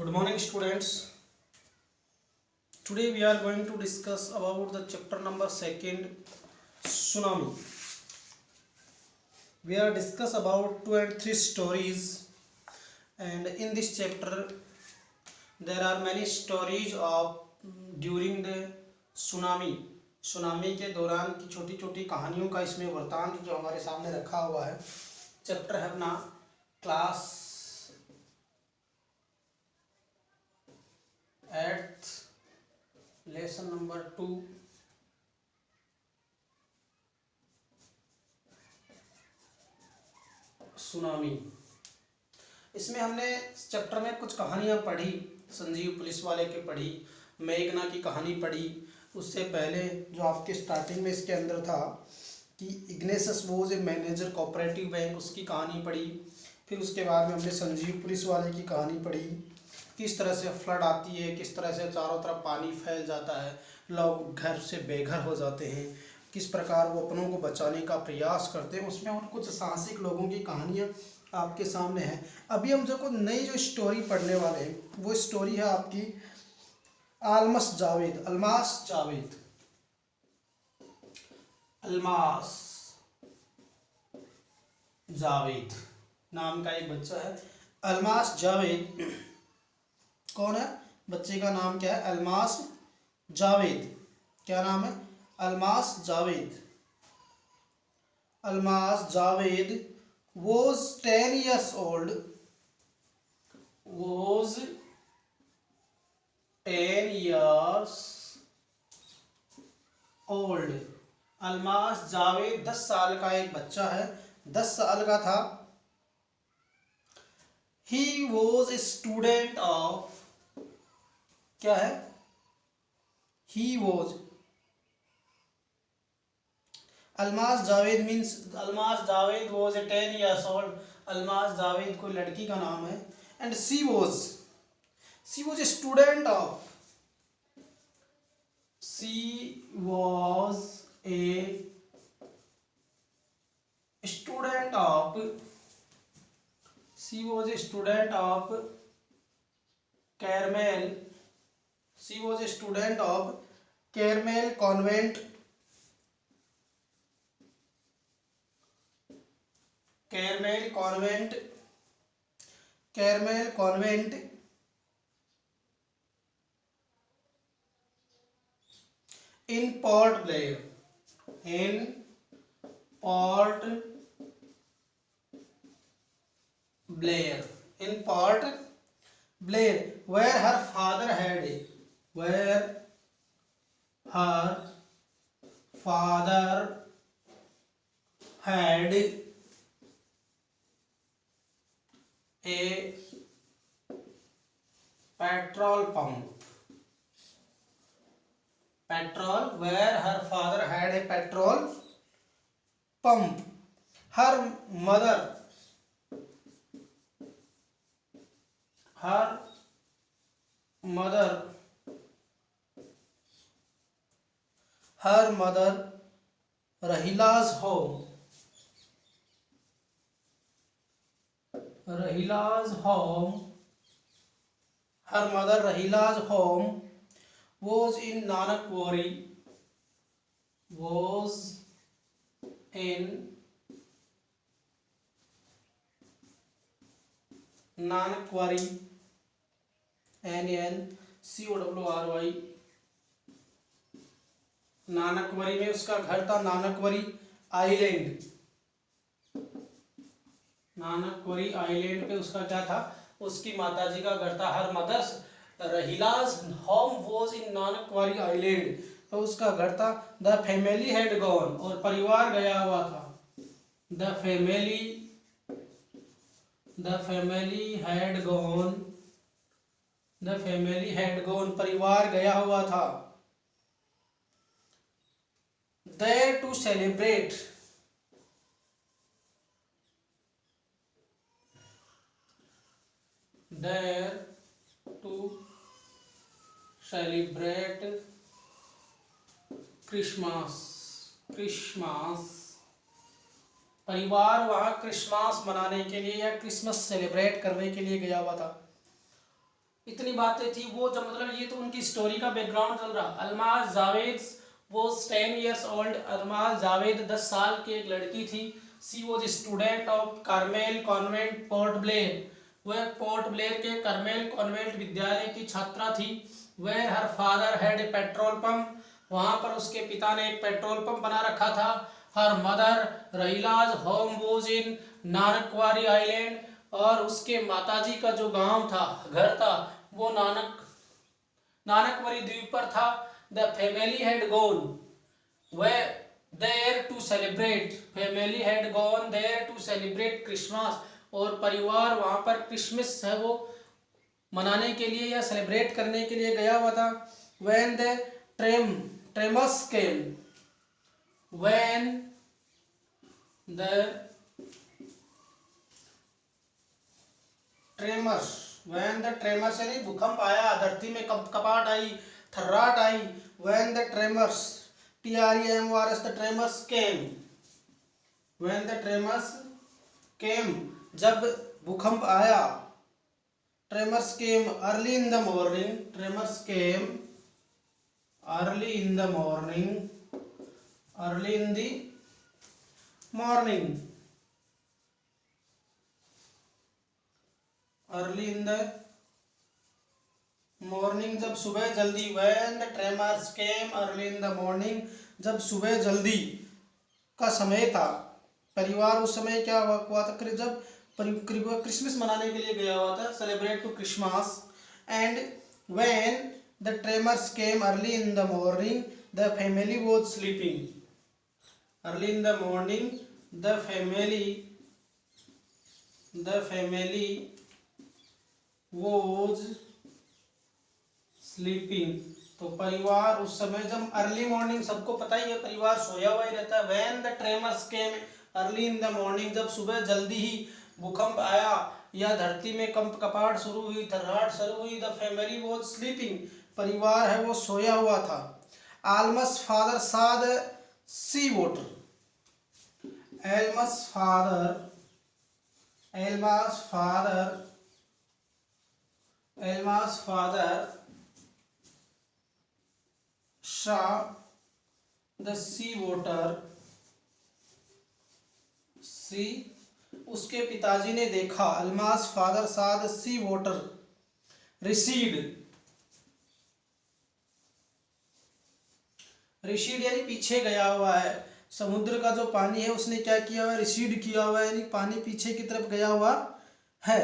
Good morning, students. Today we are going to discuss about the chapter number 2, tsunami. We are discuss about 2 and 3 stories, and in this chapter there are many stories of during the tsunami. Tsunami के दौरान की छोटी छोटी कहानियों का इसमें वृत्तांत जो हमारे सामने रखा हुआ है। चैप्टर है अपना class 8th lesson number 2 tsunami. इसमें हमने चैप्टर में कुछ कहानियाँ पढ़ी, संजीव पुलिस वाले की पढ़ी, मेघना की कहानी पढ़ी। उससे पहले जो आपके स्टार्टिंग में इसके अंदर था कि Ignatius was a manager cooperative bank, उसकी कहानी पढ़ी। फिर उसके बाद में हमने संजीव पुलिस वाले की कहानी पढ़ी, किस तरह से फ्लड आती है, किस तरह से चारों तरफ पानी फैल जाता है, लोग घर से बेघर हो जाते हैं, किस प्रकार वो अपनों को बचाने का प्रयास करते हैं। उसमें और कुछ साहसिक लोगों की कहानियाँ आपके सामने हैं। अभी हम जो नई जो स्टोरी पढ़ने वाले हैं वो स्टोरी है आपकी अल्मास जावेद। अल्मास जावेद नाम का एक बच्चा है, अल्मास जावेद। कौन है? बच्चे का नाम क्या है? अल्मास जावेद। क्या नाम है? Almas Javed. Almas Javed was 10 years old, was 10 years old। Almas Javed 10 साल का एक बच्चा है, 10 साल का था। He was a student of, क्या है? He was, Almas Javed means, Almas Javed was a 10 years old। Almas Javed कोई लड़की का नाम है। And she was a student of, she was a student of, she was a student of Carmel, she was a student of Carmel Convent, Carmel Convent, Carmel Convent in Port Blair, in Port Blair, in Port Blair, where her father had a, where her father had a petrol pump, petrol, where her father had a petrol pump। her mother Rahila's home, Rahila's home, her mother Rahila's home was in Nanak Quarry, was in Nanak Quarry, NANCOWRY, नानकवरी में उसका घर था। नानकवरी island, नानकवरी island पे उसका क्या था? उसकी माताजी का घर था। हर मदर्स रहीलाज home was in Nancowry island, तो उसका घर था। द फैमिली हैड गॉन, और परिवार गया हुआ था। The family had gone, the family had gone, परिवार गया हुआ था। there to celebrate, there to celebrate Christmas, परिवार वहां क्रिसमस मनाने के लिए या क्रिसमस सेलिब्रेट करने के लिए गया हुआ था। इतनी बातें थी वो, जब मतलब ये तो उनकी स्टोरी का बैकग्राउंड चल रहा। अलमाज जावेद वो 10 years ओल्ड। अलमाज जावेद 10 साल की एक लड़की थी। She was student of Carmel Convent Port Blair. वह पोर्ट ब्लेयर के कार्मेल कॉन्वेंट विद्यालय की छात्रा थी। Where her father had a petrol pump. वहाँ पर उसके पिता ने एक पेट्रोल पंप बना रखा था। हर मदर रहीलाज home was in Nancowry island. और उसके माताजी का जो गांव था, घर था, वो नानकवरी द्वीप पर था। The family had gone where there to celebrate family had gone there to celebrate Christmas। और परिवार वहां पर क्रिसमस है वो मनाने के लिए या सेलिब्रेट करने के लिए गया हुआ था। when the tremors came when the tremors यानी भूकंप आया, धरती में कपाट आई, थर्राट आई। when the tremors TREMORS the tremors came when the tremors came जब भूकंप आया। tremors came early in the morning tremors came early in the morning early in the morning early in the morning जब सुबह जल्दी। when the tremors came early in the morning जब सुबह जल्दी का समय था। परिवार उस समय क्या हुआ था, जब क्रिसमस मनाने के लिए गया हुआ था, celebrate to Christmas. And when the tremors came early in the morning the family was sleeping early in the morning the family was sleeping. तो परिवार उस समय, जब अर्ली मॉर्निंग, सबको पता ही है परिवार सोया हुआ ही रहता है। When the tremors came early in the morning जब सुबह जल्दी ही भूकंप आया या धरती में कंप कपाट शुरू हुई, थर्राट शुरू हुई। द फैमिली वाज स्लीपिंग परिवार है वो सोया हुआ था। आलमस father saw the C water Elms father saw the sea water सी उसके पिताजी ने देखा। Almas father saw the sea water recede यानी पीछे गया हुआ है। समुद्र का जो पानी है उसने क्या किया हुआ है, रिसीड किया हुआ है, यानी पानी पीछे की तरफ गया हुआ है।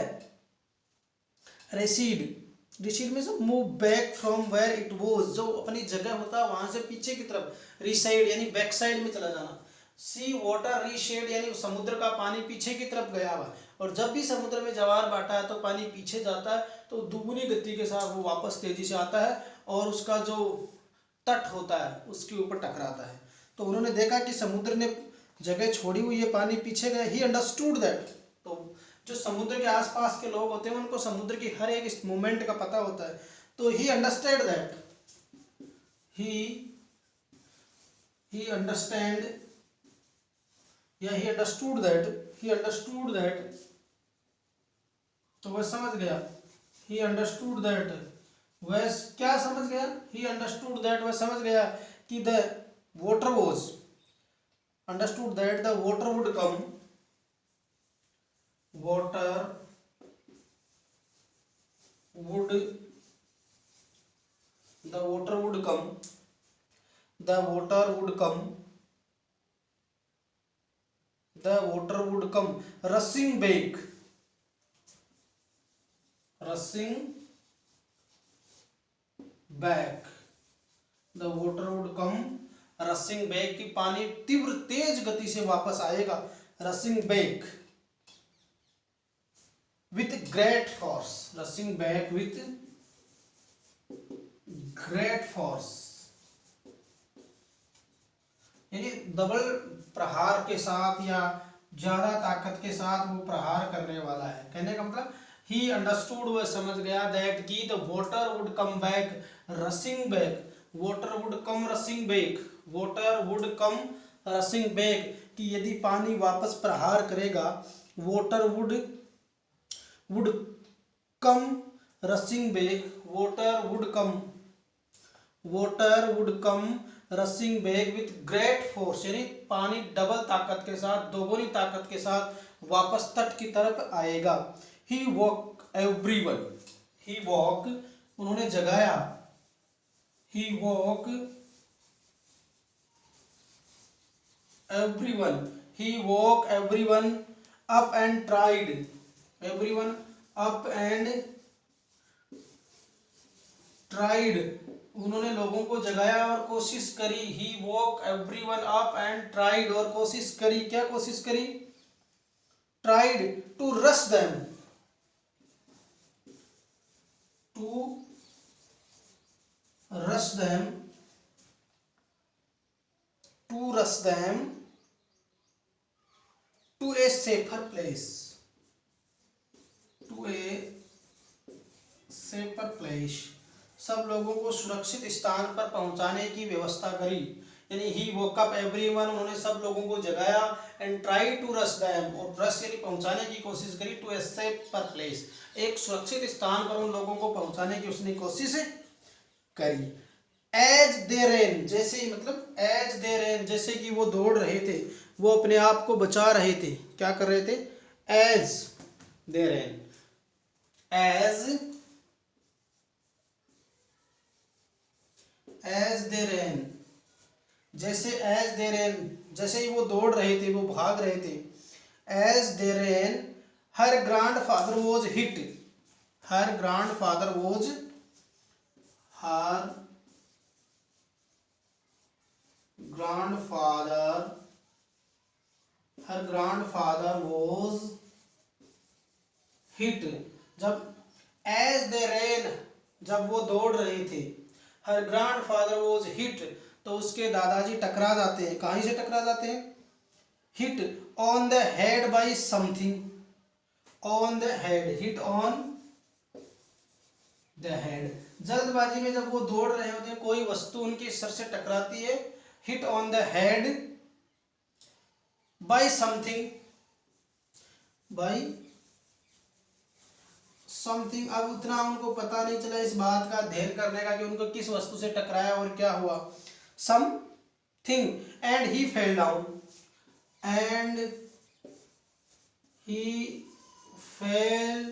रिसीड में से move back from where it was, जो अपनी जगह होता है वहां से पीछे की तरफ। रिसाइड यानी बैक साइड में चला जाना। सी वाटर रिशेड यानी समुद्र का पानी पीछे की तरफ गया हुआ। और जब भी समुद्र में ज्वार बाटा है तो पानी पीछे जाता है तो दुगुनी गति के साथ वो वापस तेजी से आता है और उसका जो तट होता है उसके ऊपर टकराता है। तो उन्होंने देखा कि समुद्र ने जगह छोड़ी हुई है, पानी पीछे गया। He understood that. तो जो समुद्र के आसपास के लोग होते हैं उनको समुद्र की हर एक मूवमेंट का पता होता है। तो ही understand that he understood that तो वह समझ गया। he understood that वह क्या समझ गया, he understood that वह समझ गया कि the water was understood that the water would come rushing back the water would come rushing back कि पानी तीव्र तेज गति से वापस आएगा। rushing back with great force यानी डबल प्रहार के साथ या ज्यादा ताकत के साथ वो प्रहार करने वाला है। कहने का मतलब ही अंडरस्टूड वह समझ गया दैट की the water would come back rushing back कि यदि पानी वापस प्रहार करेगा water would come rushing bag, water would come rushing bag with great force, यानी पानी डबल ताकत के साथ, दोगुनी ताकत के साथ वापस तट की तरफ आएगा। ही वॉक एवरीवन, ही वॉक उन्होंने जगाया, ही walk everyone, he woke everyone up and tried, everyone up and tried, उन्होंने लोगों को जगाया और कोशिश करी। he woke everyone up and tried, और कोशिश करी, क्या कोशिश करी? tried to rush them, to rush them, to rush them to a safer place, to a safer place, सब लोगों को सुरक्षित स्थान पर पहुंचाने की व्यवस्था करी। यानी ही वोक अप एवरीवन, उन्होंने सब लोगों को जगाया, and try to rush them, और रश यानी पहुंचाने की कोशिश करी, टू ए सेफर प्लेस, एक सुरक्षित स्थान पर उन लोगों को पहुंचाने की उसने कोशिश करी। एज दे रेन, जैसे ही मतलब एज दे रेन, जैसे कि वो दौड़ रहे थे, वो अपने आप को बचा रहे थे, क्या कर रहे थे? As they ran, as they ran, जैसे एज दे रेन, जैसे ही वो दौड़ रहे थे, वो भाग रहे थे। As they ran her grandfather was hit, her grandfather was, her grandfather was hit, जब as they ran, जब वो दौड़ रहे थे, her grandfather was hit, तो उसके दादाजी टकरा जाते हैं, कहीं से टकरा जाते हैं? hit on the head by something, on the head, hit on the head, जल्दबाजी में जब वो दौड़ रहे होते हैं, कोई वस्तु उनके सर से टकराती है, hit on the head by something, by something. अब उतना उनको पता नहीं चला इस बात का अध्ययन करने का कि उनको किस वस्तु से टकराया और क्या हुआ। Something, and he fell down, and he fell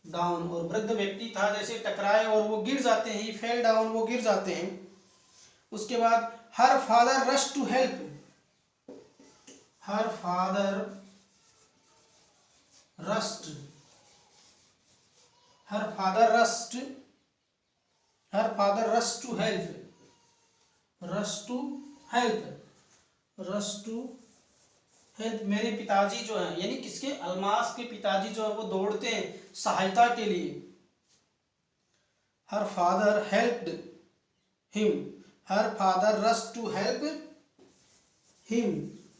down, और वृद्ध व्यक्ति था, जैसे टकराए और वो गिर जाते हैं, ही फेल डाउन, वो गिर जाते हैं। उसके बाद her father rush to help, her father rushed, her father rushed, her father rush to help, rush to help, rush to help, मेरे पिताजी जो हैं, यानी किसके? अलमास के पिताजी जो है वो दौड़ते हैं सहायता के लिए। Her father helped him, her father rush to help him,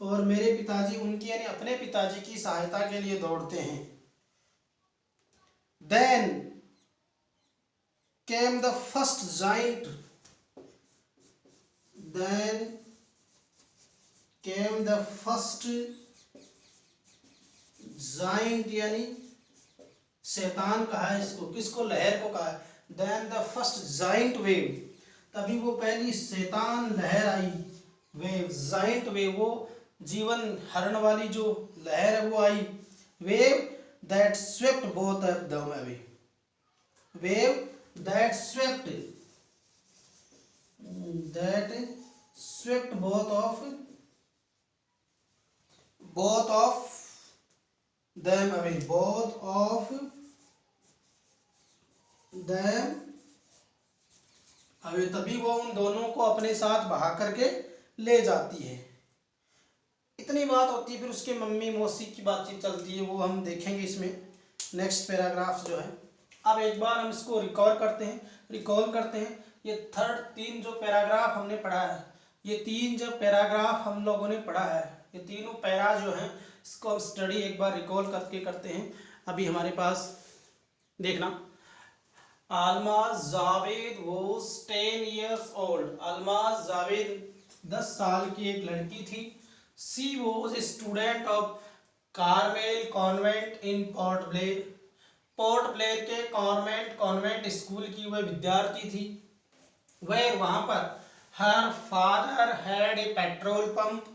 और मेरे पिताजी उनकी यानी अपने पिताजी की सहायता के लिए दौड़ते हैं। Then came the first giant, then came the first giant, यानी शैतान कहा है इसको, किसको? लहर को कहा है। Then the first giant wave, तभी वो पहली शैतान लहर आई। वेव, जाइंट वेव, वो जीवन हरण वाली जो लहर है वो आई। Wave that swept both of them away, wave that swept both of them away, both of them away, तभी वो उन दोनों को अपने साथ बहा करके ले जाती है। इतनी बात होती है, फिर उसके मम्मी मौसी की बातचीत चलती है, वो हम देखेंगे इसमें नेक्स्ट पैराग्राफ जो है। अब एक बार हम इसको रिकॉल करते हैं। ये तीन जो पैराग्राफ हमने पढ़ा है, ये तीन जो पैराग्राफ हम लोगों ने पढ़ा है, ये तीनों पैरा जो हैं, इसको हम स्टडी एक बार रिकॉल करके करते हैं। अभी हमारे पास देखना, Almaz Javed was 10 years old, Almaz Javed 10 साल की एक लड़की थी। She was a student of Carmel Convent in Port Blair, port Blair के कॉन्वेंट स्कूल की वह विद्यार्थी थी। वह वहां पर हर father had a petrol pump,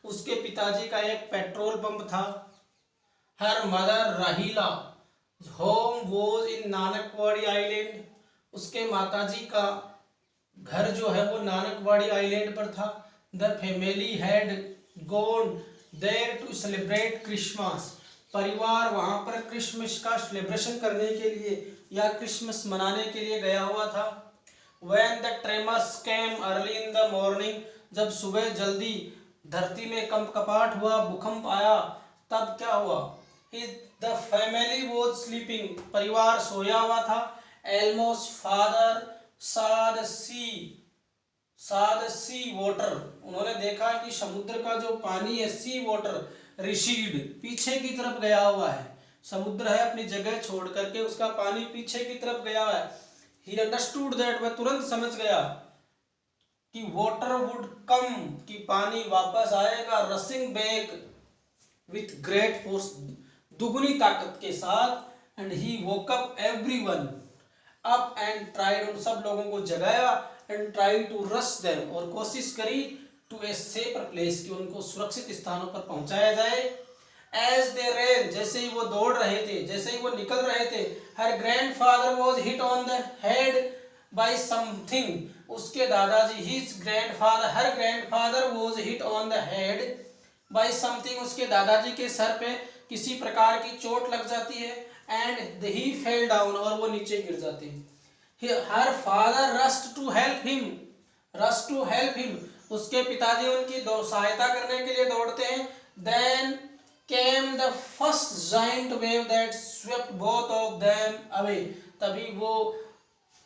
उसके पिताजी का एक पेट्रोल पंप था। हर मदर राहीला होम वॉज इन नानकवाड़ी आइलैंड, उसके माताजी का घर जो है वो नानकवाड़ी आइलैंड पर था। The family had gone there to celebrate Christmas, परिवार वहां पर क्रिसमस का सेलिब्रेशन करने के लिए या क्रिसमस मनाने के लिए गया हुआ था। When the tremors came early in the morning, जब सुबह जल्दी धरती में कंपकपाट हुआ, भूकंप आया, तब क्या हुआ? The family was sleeping, परिवार सोया हुआ था। Almost father saw the sea water, उन्होंने देखा कि समुद्र का जो पानी है सी वाटर रिसीड, पीछे की तरफ गया हुआ है। समुद्र है अपनी जगह छोड़ करके उसका पानी पीछे की तरफ गया हुआ है। He understood that, वह तुरंत समझ गया कि water would come, कि पानी वापस आएगा, rushing back with great force, दुगुनी ताकत के साथ। And he woke up everyone up and tried, उन सब लोगों को जगाया, and tried to rush them, और कोशिश करी to a safer place, कि उनको सुरक्षित स्थानों पर पहुंचाया जाए। As they ran, जैसे ही वो दौड़ रहे थे, जैसे ही वो निकल रहे थे, her grandfather was hit on the head by something, उसके दादाजी her grandfather was hit on the head by something, उसके दादाजी के सर पे किसी प्रकार की चोट लग जाती है। and he fell down, और वो नीचे गिर जाते हैं। her father rushed to help him, उसके पिताजी उनकी सहायता करने के लिए दौड़ते हैं। then came the first giant wave that swept both of them away, तभी वो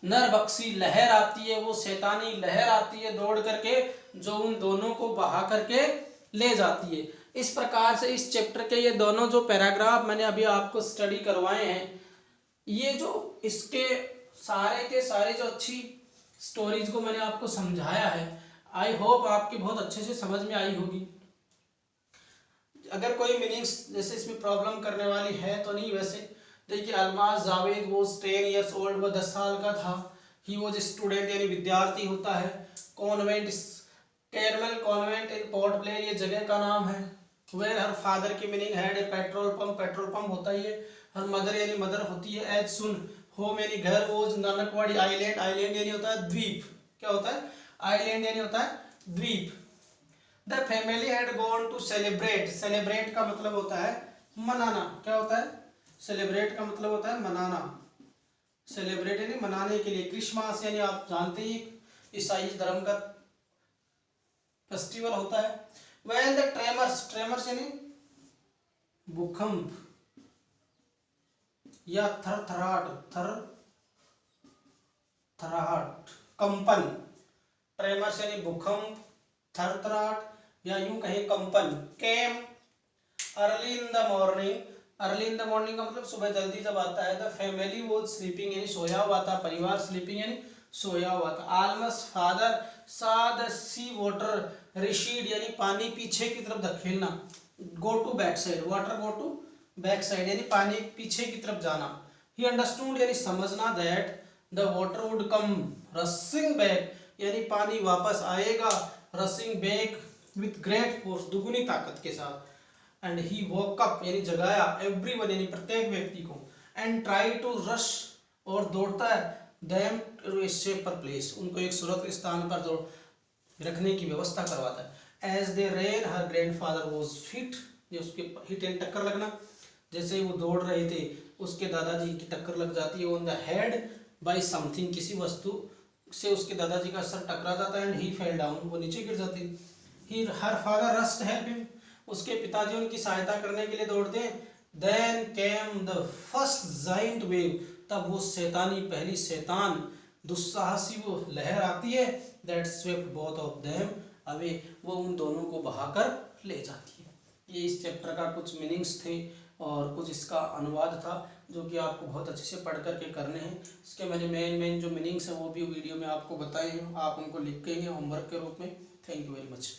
नरबक्षी लहर आती है, वो शैतानी लहर आती है दौड़ करके, जो उन दोनों को बहा करके ले जाती है। इस प्रकार से इस चैप्टर के ये दोनों जो पैराग्राफ मैंने अभी आपको स्टडी करवाए हैं, ये जो इसके सारे के सारे जो अच्छी स्टोरीज को मैंने आपको समझाया है, आई होप आपके बहुत अच्छे से समझ में आई होगी। अगर कोई मीनिंग्स जैसे इसमें प्रॉब्लम करने वाली है तो नहीं। वैसे देखिए, अल्माज जावेद वो 10 years old, वो 10 साल का था। ही वॉज स्टूडेंट, यानी विद्यार्थी होता है। कॉन्वेंट, कैरमल कॉन्वेंट इन पोर्ट ब्लेयर, ये जगह का नाम है। वेयर हर फादर की meaning had a petrol pump होता ही है। हर मदर यानी मदर होती है। एज सुन, होम यानी घर। वॉज नानकवाड़ी आइलैंड, आइलैंड यानी होता है द्वीप। क्या होता है? आइलैंड यानी होता है द्वीप। The family had gone to celebrate, celebrate का मतलब होता है मनाना। क्या होता है? सेलिब्रेट का मतलब होता है मनाना। सेलिब्रेट यानी मनाने के लिए। क्रिसमस यानी आप जानते ही ईसाई धर्म का फेस्टिवल होता है। When the ट्रेमर्स यानी भूकंप या थरथराहट, कंपन। ट्रेमर्स यानी भूकंप, थरथराहट या यूं कहें कंपन। Came early in the morning, early in the morning का मतलब सुबह जल्दी जब आता है। द फैमिली वॉज स्लीपिंग यानी सोया हुआ था, परिवार स्लीपिंग यानी सोया हुआ था। Almost father saw the sea water recede यानी पानी पीछे की तरफ धकेलना। Go to back side, water go to back side यानी पानी पीछे की तरफ जाना। ही अंडरस्टूड यानी समझना, that the water would come rushing back यानी पानी वापस आएगा, rushing back with great force, दुगुनी ताकत के साथ। एंड ही वोक अप यानी जगाया, एवरीवन यानी प्रत्येक व्यक्ति को। एंड ट्राई टू रश और दौड़ता है, them to a safer place उनको एक सुरक्षित स्थान पर रखने की व्यवस्था करवाता है। As they ran her grandfather was hit, ये उसके हिट एंड टक्कर लगना। जैसे ही वो दौड़ रहे थे उसके दादाजी की टक्कर लग जाती है। On the head by something, किसी वस्तु से उसके दादाजी का सर टकरा जाता है। एंड ही फेल डाउन, वो नीचे गिर जाती है। He her father rushed help him, उसके पिताजी उनकी सहायता करने के लिए दौड़ते हैं। Then came the first giant wave, तब वो शैतानी पहली शैतान दुस्साहसी वो लहर आती है। That swept both of them away, वो उन दोनों को बहाकर ले जाती है। ये इस चैप्टर का कुछ मीनिंग्स थे और कुछ इसका अनुवाद था जो कि आपको बहुत अच्छे से पढ़ करके करने हैं। इसके मैंने मेन जो मीनिंग्स हैं वो भी वीडियो में आपको बताए हैं, आप उनको लिख के होमवर्क के रूप में। Thank you very much.